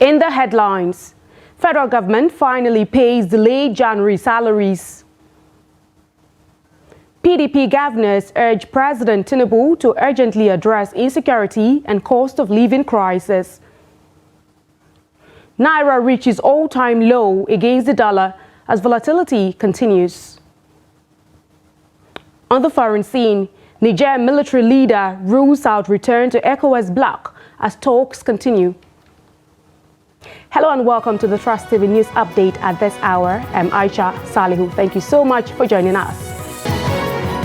In the headlines, federal government finally pays delayed January salaries. PDP governors urge President Tinubu to urgently address insecurity and cost of living crisis. Naira reaches all-time low against the dollar as volatility continues. On the foreign scene, Niger military leader rules out return to ECOWAS bloc as talks continue. Hello and welcome to the Trust TV News Update at this hour. I'm Aisha Salihu. Thank you so much for joining us.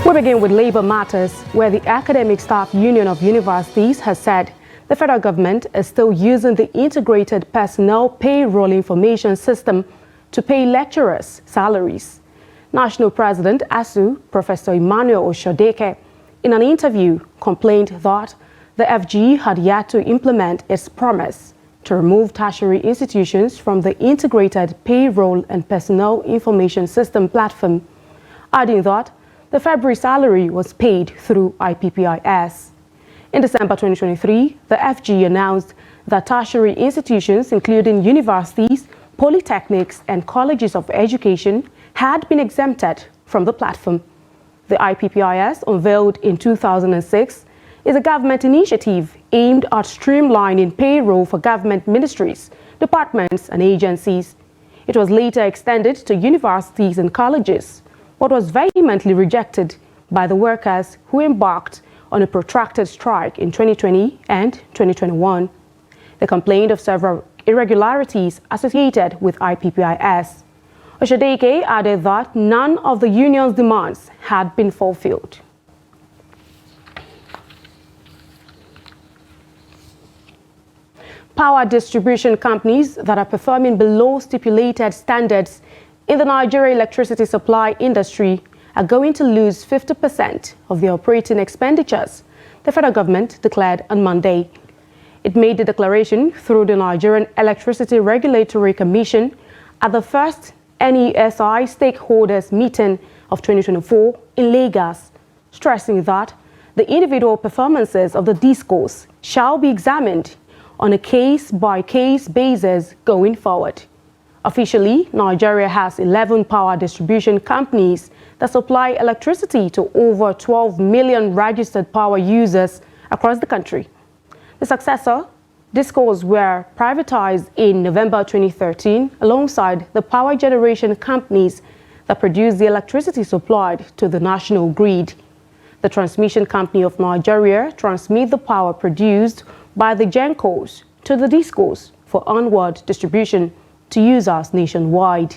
We begin with labor matters, where the Academic Staff Union of Universities has said the federal government is still using the Integrated Personnel Payroll Information System to pay lecturers' salaries. National President ASUU, Professor Emmanuel Oshodeke, in an interview, complained that the FG had yet to implement its promise to remove tertiary institutions from the Integrated Payroll and Personnel Information System platform, adding that the February salary was paid through IPPIS. In December 2023, the FG announced that tertiary institutions, including universities, polytechnics, and colleges of education, had been exempted from the platform. The IPPIS, unveiled in 2006, is a government initiative aimed at streamlining payroll for government ministries, departments, and agencies. It was later extended to universities and colleges, but was vehemently rejected by the workers who embarked on a protracted strike in 2020 and 2021. They complained of several irregularities associated with IPPIS. Oshodeke added that none of the union's demands had been fulfilled. Power distribution companies that are performing below stipulated standards in the Nigeria electricity supply industry are going to lose 50% of their operating expenditures, the federal government declared on Monday. It made the declaration through the Nigerian Electricity Regulatory Commission at the first NESI stakeholders meeting of 2024 in Lagos, stressing that the individual performances of the DISCOs shall be examined on a case-by-case basis going forward. Officially, Nigeria has 11 power distribution companies that supply electricity to over 12 million registered power users across the country. The successor DISCOs were privatized in November 2013 alongside the power generation companies that produce the electricity supplied to the national grid. The Transmission Company of Nigeria transmit the power produced by the GENCOs to the DISCOs for onward distribution to users nationwide.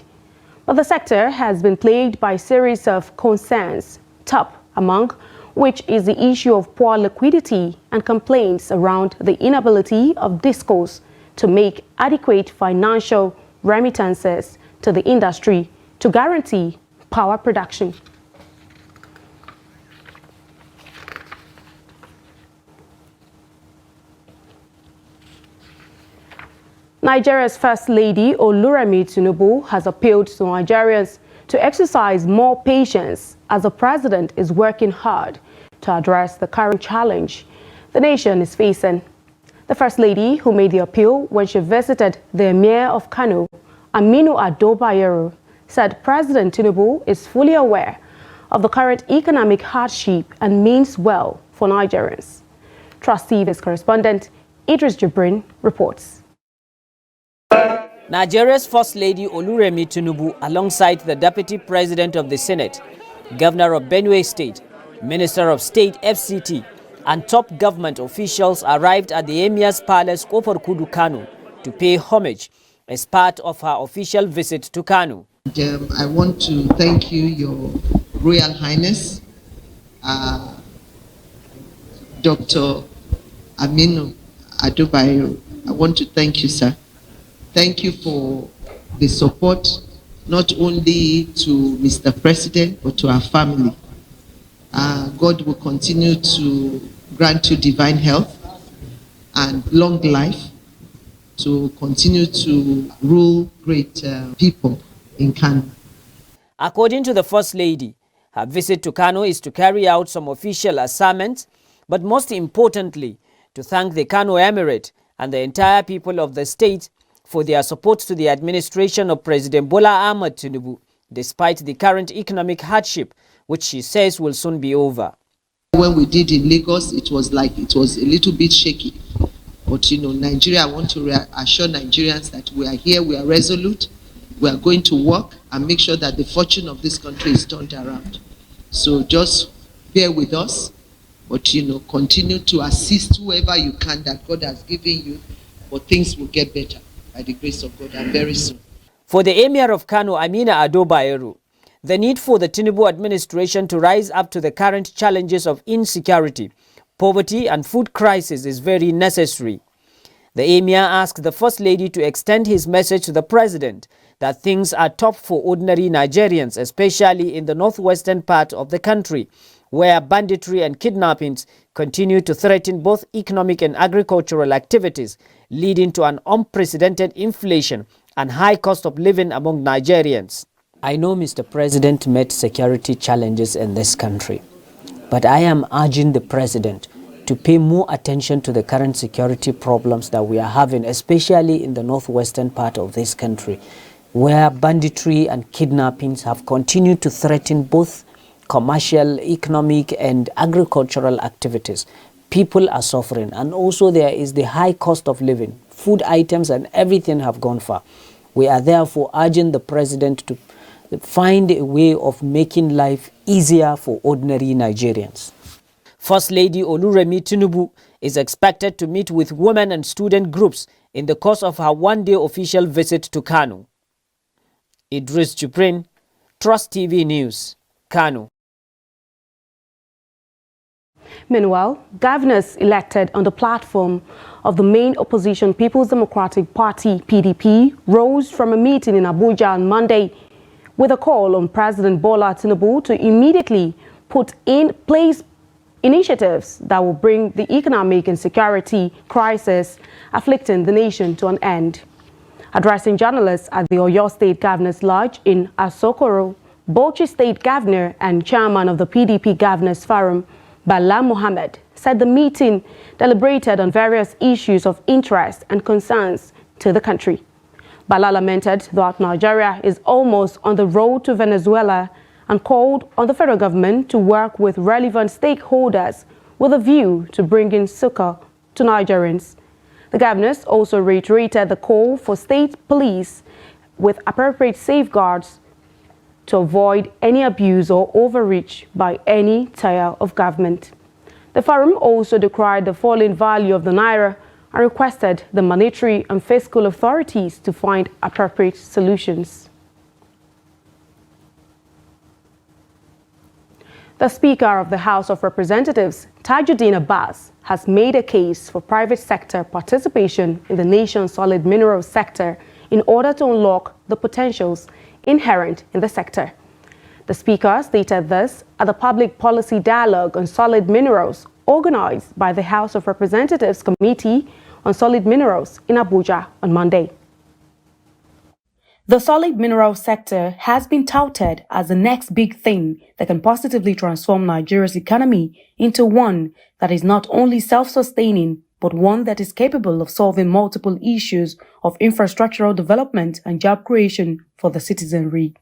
But the sector has been plagued by a series of concerns, top among which is the issue of poor liquidity and complaints around the inability of DISCOs to make adequate financial remittances to the industry to guarantee power production. Nigeria's First Lady Oluremi Tinubu has appealed to Nigerians to exercise more patience as the president is working hard to address the current challenge the nation is facing. The First Lady, who made the appeal when she visited the Emir of Kano, Aminu Ado Bayero, said President Tinubu is fully aware of the current economic hardship and means well for Nigerians. Trust TV's correspondent Idris Jibrin reports. Nigeria's First Lady Oluremi Tinubu, alongside the Deputy President of the Senate, Governor of Benue State, Minister of State FCT, and top government officials arrived at the Emir's Palace, Kofar Kudu, Kano, to pay homage as part of her official visit to Kano. I want to thank you, Your Royal Highness, Dr. Aminu Ado Bayero. I want to thank you, sir. Thank you for the support, not only to Mr. President, but to our family. God will continue to grant you divine health and long life to continue to rule great people in Kano. According to the First Lady, her visit to Kano is to carry out some official assignments, but most importantly, to thank the Kano Emirate and the entire people of the state for their support to the administration of President Bola Ahmed Tinubu, despite the current economic hardship, which she says will soon be over. When we did in Lagos, it was a little bit shaky. But Nigeria, I want to assure Nigerians that we are here, we are resolute, we are going to work and make sure that the fortune of this country is turned around. So just bear with us, but continue to assist whoever you can that God has given you, but things will get better by the grace of God, and very soon. For the Emir of Kano, Amina Ado Bayero, the need for the Tinubu administration to rise up to the current challenges of insecurity, poverty and food crisis is very necessary. The Emir asked the First Lady to extend his message to the President that things are tough for ordinary Nigerians, especially in the northwestern part of the country, where banditry and kidnappings continue to threaten both economic and agricultural activities, leading to an unprecedented inflation and high cost of living among Nigerians. I know Mr. President met security challenges in this country, but I am urging the President to pay more attention to the current security problems that we are having, especially in the northwestern part of this country, where banditry and kidnappings have continued to threaten both commercial, economic and agricultural activities. People are suffering, and also there is the high cost of living. Food items and everything have gone far. We are therefore urging the President to find a way of making life easier for ordinary Nigerians. First Lady Oluremi Tinubu is expected to meet with women and student groups in the course of her one-day official visit to Kano. Idris Jubrin, Trust TV News, Kano. Meanwhile, governors elected on the platform of the main opposition People's Democratic Party, PDP, rose from a meeting in Abuja on Monday with a call on President Bola Tinubu to immediately put in place initiatives that will bring the economic and security crisis afflicting the nation to an end. Addressing journalists at the Oyo State Governors Lodge in Asokoro, Bauchi State Governor and Chairman of the PDP Governors Forum, Bala Mohammed, said the meeting deliberated on various issues of interest and concerns to the country. Bala lamented that Nigeria is almost on the road to Venezuela and called on the federal government to work with relevant stakeholders with a view to bringing succor to Nigerians. The governors also reiterated the call for state police with appropriate safeguards to avoid any abuse or overreach by any tier of government. The forum also decried the falling value of the naira and requested the monetary and fiscal authorities to find appropriate solutions. The Speaker of the House of Representatives, Tajuddin Abbas, has made a case for private sector participation in the nation's solid mineral sector in order to unlock the potentials inherent in the sector. The Speaker stated this at the Public Policy Dialogue on Solid Minerals organized by the House of Representatives Committee on Solid Minerals in Abuja on Monday. The solid mineral sector has been touted as the next big thing that can positively transform Nigeria's economy into one that is not only self-sustaining, but one that is capable of solving multiple issues of infrastructural development and job creation for the citizenry.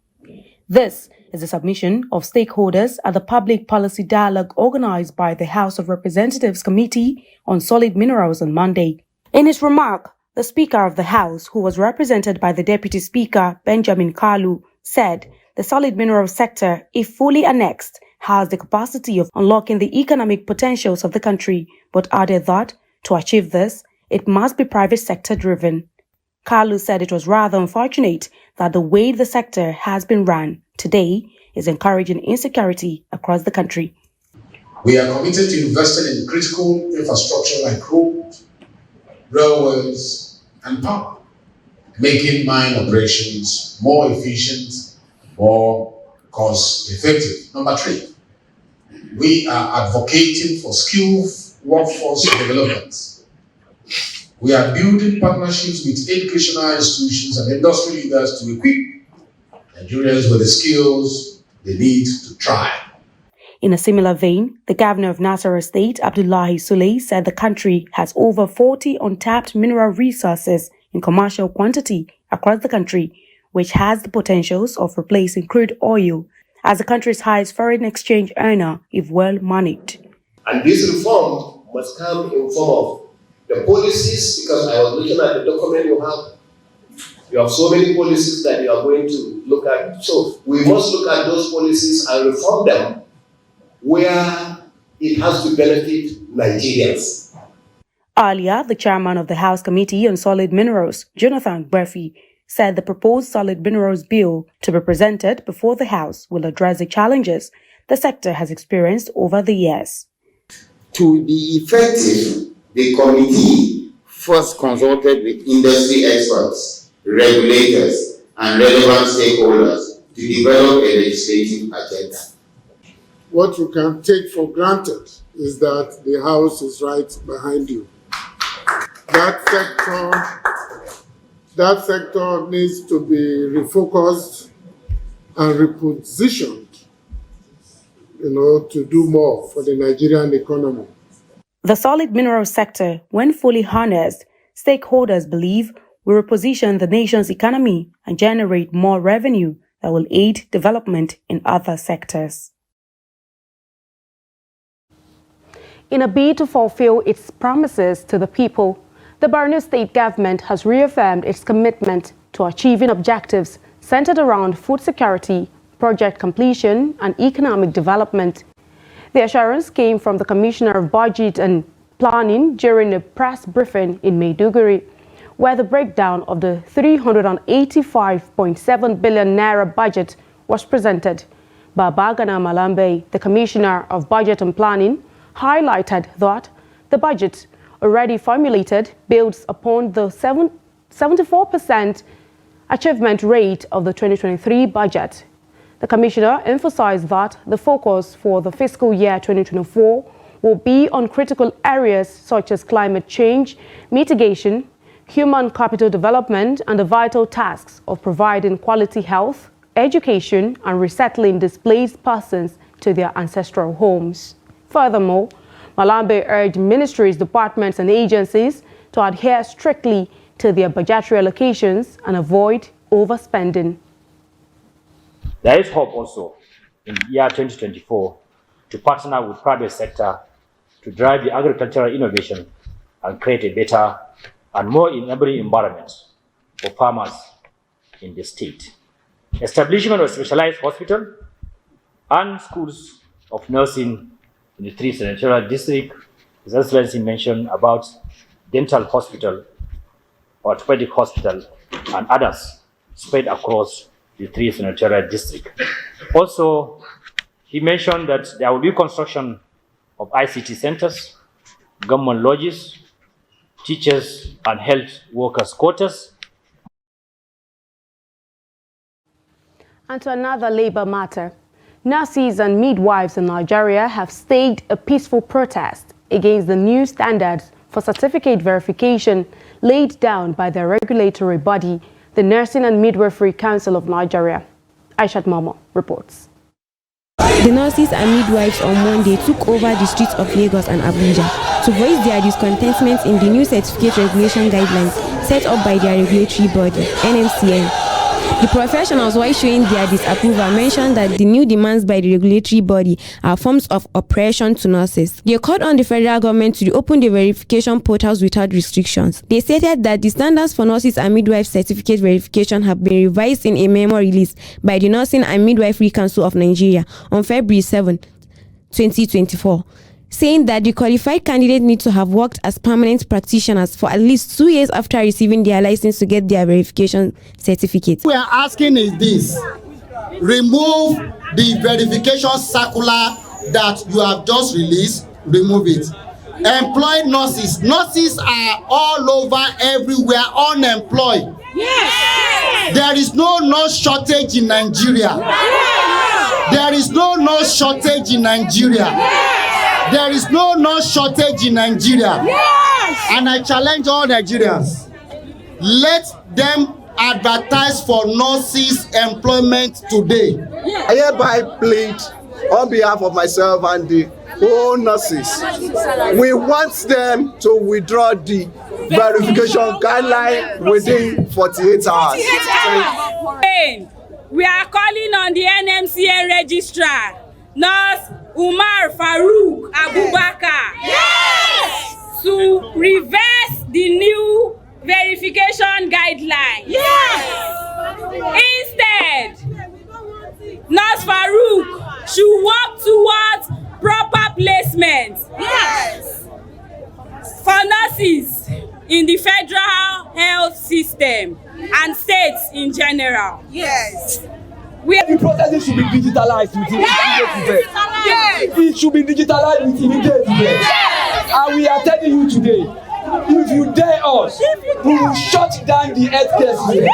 This is a submission of stakeholders at the Public Policy Dialogue organized by the House of Representatives Committee on Solid Minerals on Monday. In his remark, the Speaker of the House, who was represented by the Deputy Speaker, Benjamin Kalu, said the solid mineral sector, if fully annexed, has the capacity of unlocking the economic potentials of the country, but added that, to achieve this, it must be private sector driven. Kalu said it was rather unfortunate that the way the sector has been run today is encouraging insecurity across the country. We are committed to investing in critical infrastructure like roads, railways, and power, making mine operations more efficient, more cost-effective. Number 3, we are advocating for skilled workforce development. We are building partnerships with educational institutions and industry leaders to equip Nigerians with the skills they need to thrive. In a similar vein, the governor of Nasarawa State, Abdullahi Suley, said the country has over 40 untapped mineral resources in commercial quantity across the country, which has the potentials of replacing crude oil as the country's highest foreign exchange earner if well managed. And this reform must come in form of the policies, because I was looking at the document you have. You have so many policies that you are going to look at. So we must look at those policies and reform them where it has to benefit Nigerians. Earlier, the chairman of the House Committee on Solid Minerals, Jonathan Murphy, said the proposed Solid Minerals Bill to be presented before the House will address the challenges the sector has experienced over the years. To be effective, the committee first consulted with industry experts, regulators, and relevant stakeholders to develop a legislative agenda. What you can take for granted is that the House is right behind you. That sector needs to be refocused and repositioned, to do more for the Nigerian economy. The solid mineral sector, when fully harnessed, stakeholders believe will reposition the nation's economy and generate more revenue that will aid development in other sectors. In a bid to fulfill its promises to the people, the Borno State government has reaffirmed its commitment to achieving objectives centered around food security, project completion, and economic development. The assurance came from the Commissioner of Budget and Planning during a press briefing in Maiduguri, where the breakdown of the 385.7 billion naira budget was presented. Babagana Malambe, the Commissioner of Budget and Planning, highlighted that the budget already formulated builds upon the 74% achievement rate of the 2023 budget. The Commissioner emphasized that the focus for the fiscal year 2024 will be on critical areas such as climate change, mitigation, human capital development, and the vital tasks of providing quality health, education, and resettling displaced persons to their ancestral homes. Furthermore, Malambe urged ministries, departments, and agencies to adhere strictly to their budgetary allocations and avoid overspending. There is hope also in the year 2024 to partner with private sector to drive the agricultural innovation and create a better and more enabling environment for farmers in the state. Establishment of specialized hospital and schools of nursing in the 3 senatorial districts. His Excellency mentioned about dental hospital, orthopedic hospital, and others spread across the 3 senatorial districts. Also, he mentioned that there will be construction of ICT centers, government lodges, teachers and health workers' quarters. And to another labor matter, nurses and midwives in Nigeria have staged a peaceful protest against the new standards for certificate verification laid down by the regulatory body, the Nursing and Midwifery Council of Nigeria. Aishat Momo reports. The nurses and midwives on Monday took over the streets of Lagos and Abuja to voice their discontentment in the new certificate regulation guidelines set up by their regulatory body, NMCN. The professionals, while showing their disapproval, mentioned that the new demands by the regulatory body are forms of oppression to nurses. They called on the federal government to reopen the verification portals without restrictions. They stated that the standards for nurses and midwives certificate verification have been revised in a memo released by the Nursing and Midwifery Council of Nigeria on February 7, 2024. Saying that the qualified candidates need to have worked as permanent practitioners for at least 2 years after receiving their license to get their verification certificate. What we are asking is this: remove the verification circular that you have just released, remove it. Employed nurses. Nurses are all over everywhere unemployed. Yes. There is no nurse shortage in Nigeria. Yes. There is no nurse shortage in Nigeria. Yes. There is no nurse shortage in Nigeria. Yes! And I challenge all Nigerians, let them advertise for nurses' employment today. I hereby plead on behalf of myself and the all nurses. We want them to withdraw the verification guideline within 48 hours. We are calling on the NMCA registrar, Nurse Umar Farouk Abubakar, to reverse the new verification guideline. Instead, Nurse Farouk should work towards proper placement for nurses in the federal health system and states in general. The process should be digitalized with immediate effect. It should be digitalized with immediate effect. And we are telling you today, if you dare us, we will shut down the healthcare system.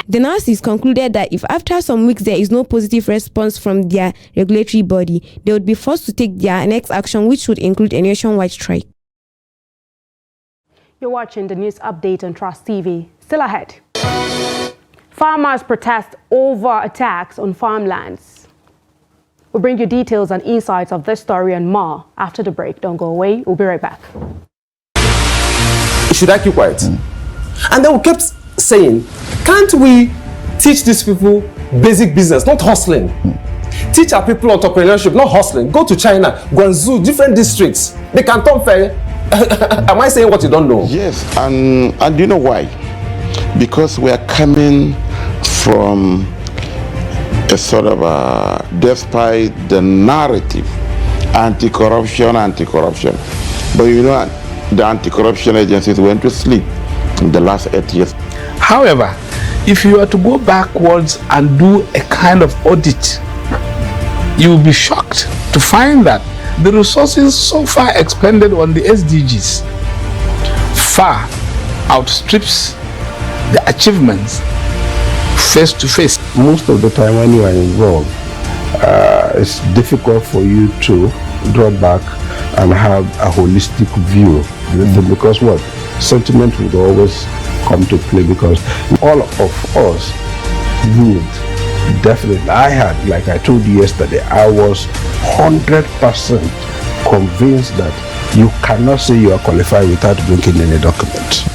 The nurses concluded that if after some weeks there is no positive response from their regulatory body, they would be forced to take their next action, which would include a nationwide strike. You're watching the news update on Trust TV. Still ahead. Farmers protest over attacks on farmlands. We'll bring you details and insights of this story and more after the break. Don't go away. We'll be right back. Should I keep quiet? And then we kept saying, can't we teach these people basic business, not hustling? Teach our people entrepreneurship, not hustling. Go to China, Guangzhou, different districts. They can turn fair. Am I saying what you don't know? Yes, and do you know why? Because we are coming from a sort of despite the narrative, anti-corruption. But you know, the anti-corruption agencies went to sleep in the last 8 years. However, if you are to go backwards and do a kind of audit, you will be shocked to find that the resources so far expended on the SDGs far outstrips the achievements face to face. Most of the time when you are involved, it's difficult for you to draw back and have a holistic view. Because what? Sentiment would always come to play, because all of us would definitely. I had, like I told you yesterday, I was 100% convinced that you cannot say you are qualified without bringing any document.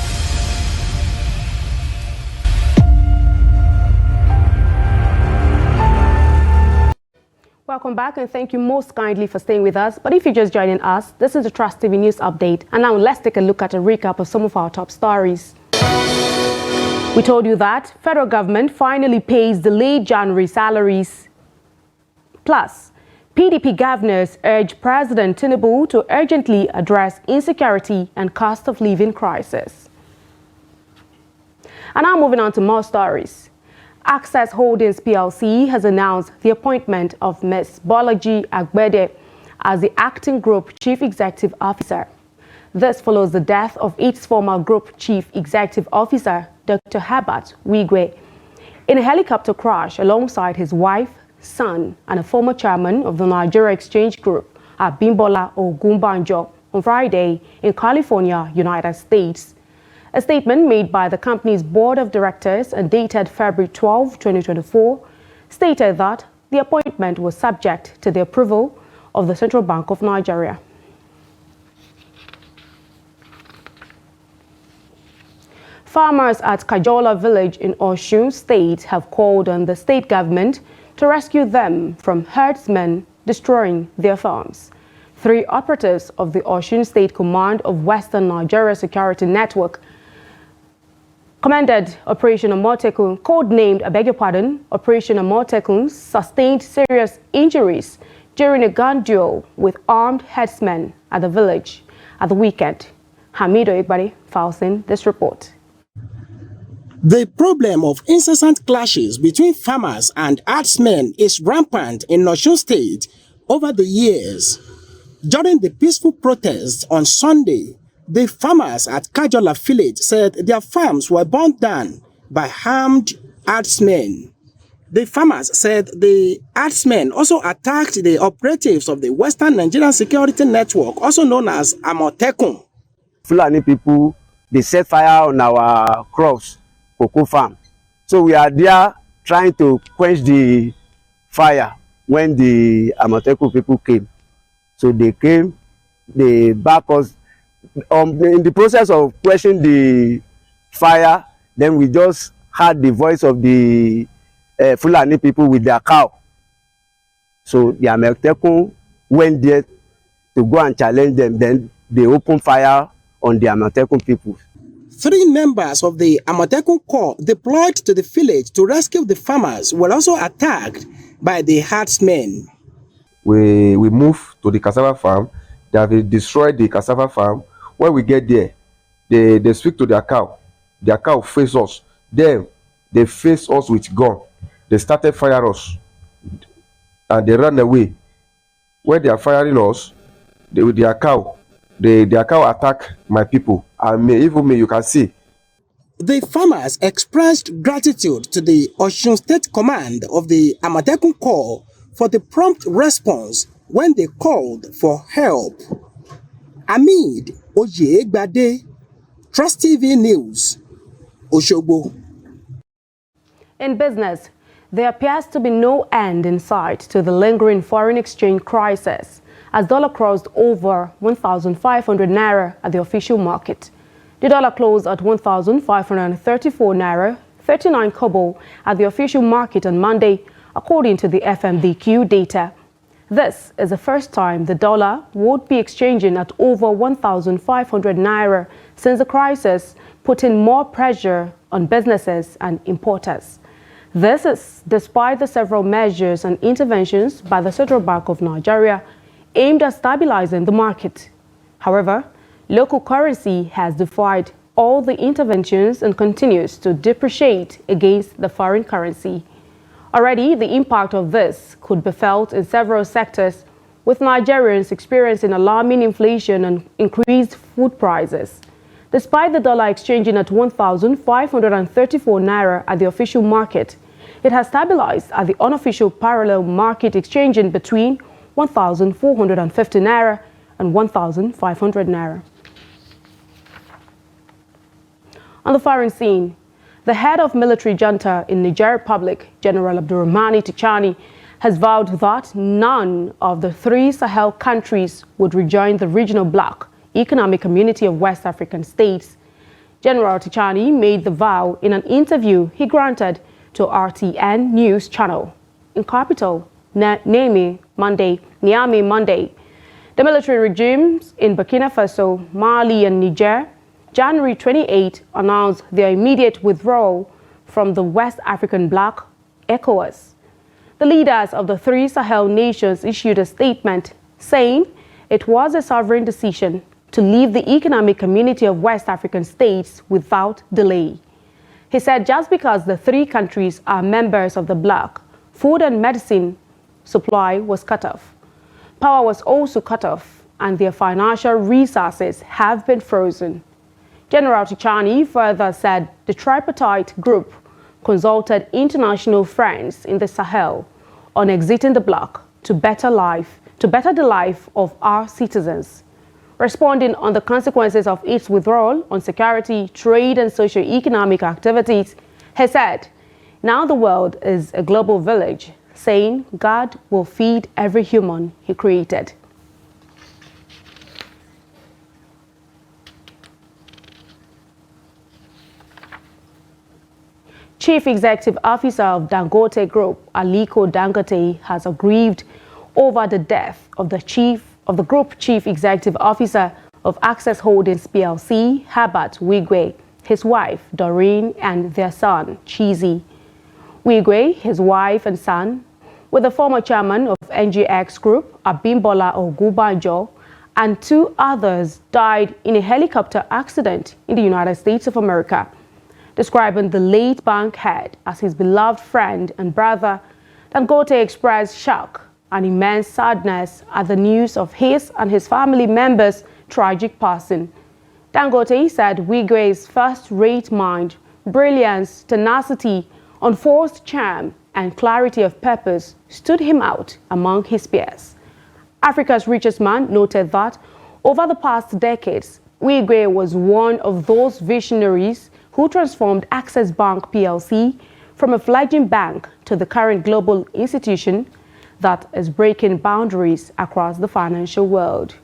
Welcome back, and thank you most kindly for staying with us. But if you're just joining us, this is the Trust TV News Update. And now let's take a look at a recap of some of our top stories. We told you that federal government finally pays delayed January salaries. Plus, PDP governors urge President Tinubu to urgently address insecurity and cost of living crisis. And now moving on to more stories. Access Holdings PLC has announced the appointment of Ms. Bolaji Agbede as the acting Group Chief Executive Officer. This follows the death of its former Group Chief Executive Officer, Dr. Herbert Wigwe, in a helicopter crash alongside his wife, son, and a former chairman of the Nigeria Exchange Group, Abimbola Ogunbanjo, on Friday in California, United States. A statement made by the company's board of directors and dated February 12, 2024, stated that the appointment was subject to the approval of the Central Bank of Nigeria. Farmers at Kajola village in Osun State have called on the state government to rescue them from herdsmen destroying their farms. 3 operatives of the Osun State Command of Western Nigeria Security Network commanded Operation Amotekun, codenamed, Operation Amotekun, sustained serious injuries during a gun duel with armed herdsmen at the village at the weekend. Hamido Igbari files in this report. The problem of incessant clashes between farmers and herdsmen is rampant in Osun State over the years. During the peaceful protests on Sunday, the farmers at Kajola village said their farms were burnt down by armed herdsmen. The farmers said the herdsmen also attacked the operatives of the Western Nigerian Security Network, also known as Amotekun. Fulani people, they set fire on our crops, cocoa farm. So we are there trying to quench the fire when the Amotekun people came. So they came, they back us. In the process of quenching the fire, then we just heard the voice of the Fulani people with their cow. So the Amotekun went there to go and challenge them. Then they opened fire on the Amotekun people. 3 members of the Amotekun Corps deployed to the village to rescue the farmers were also attacked by the herdsmen. We move to the cassava farm. They have destroyed the cassava farm. When we get there, they speak to their cow. Their cow face us. Then they face us with gun. They started fire us, and they ran away. When they are firing us, with their cow, their cow attack my people. And even me, you can see. The farmers expressed gratitude to the Osun State Command of the Amotekun Corps for the prompt response when they called for help. Amid Oyegbade, Trust TV News, Osogbo. In business, there appears to be no end in sight to the lingering foreign exchange crisis as dollar crossed over 1,500 naira at the official market. The dollar closed at 1,534 naira 39 kobo at the official market on Monday, according to the FMDQ data. This is the first time the dollar would be exchanging at over 1,500 naira since the crisis, putting more pressure on businesses and importers. This is despite the several measures and interventions by the Central Bank of Nigeria aimed at stabilizing the market. However, local currency has defied all the interventions and continues to depreciate against the foreign currency. Already, the impact of this could be felt in several sectors, with Nigerians experiencing alarming inflation and increased food prices. Despite the dollar exchanging at 1,534 naira at the official market, it has stabilized at the unofficial parallel market exchanging between 1,450 naira and 1,500 naira. On the foreign scene, the head of military junta in Niger Republic, General Abdurrahmani Tichani, has vowed that none of the 3 Sahel countries would rejoin the regional bloc economic community of West African states. General Tichani made the vow in an interview he granted to RTN News channel in capital Niamey Monday. The military regimes in Burkina Faso, Mali and Niger, January 28, announced their immediate withdrawal from the West African bloc, ECOWAS. The leaders of the 3 Sahel nations issued a statement saying it was a sovereign decision to leave the economic community of West African states without delay. He said just because the 3 countries are members of the bloc, food and medicine supply was cut off. Power was also cut off, and their financial resources have been frozen. General Tichani further said the tripartite group consulted international friends in the Sahel on exiting the bloc to better the life of our citizens. Responding on the consequences of its withdrawal on security, trade and socio-economic activities, he said, now the world is a global village, saying God will feed every human he created. Chief Executive Officer of Dangote Group, Aliko Dangote, has aggrieved over the death of the Group Chief Executive Officer of Access Holdings PLC, Herbert Wigwe, his wife, Doreen, and their son, Chizzy. Wigwe, his wife and son, with the former chairman of NGX Group, Abimbola Ogunbanjo, and 2 others died in a helicopter accident in the United States of America. Describing the late bank head as his beloved friend and brother, Dangote expressed shock and immense sadness at the news of his and his family members' tragic passing. Dangote said Wigwe's first-rate mind, brilliance, tenacity, unforced charm, and clarity of purpose stood him out among his peers. Africa's richest man noted that over the past decades, Wigwe was one of those visionaries who transformed Access Bank PLC from a fledgling bank to the current global institution that is breaking boundaries across the financial world.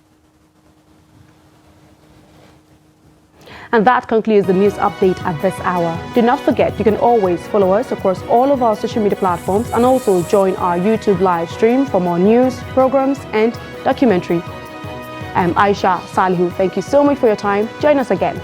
And that concludes the news update at this hour. Do not forget, you can always follow us across all of our social media platforms and also join our YouTube live stream for more news, programs, and documentary. I'm Aisha Salihu. Thank you so much for your time. Join us again.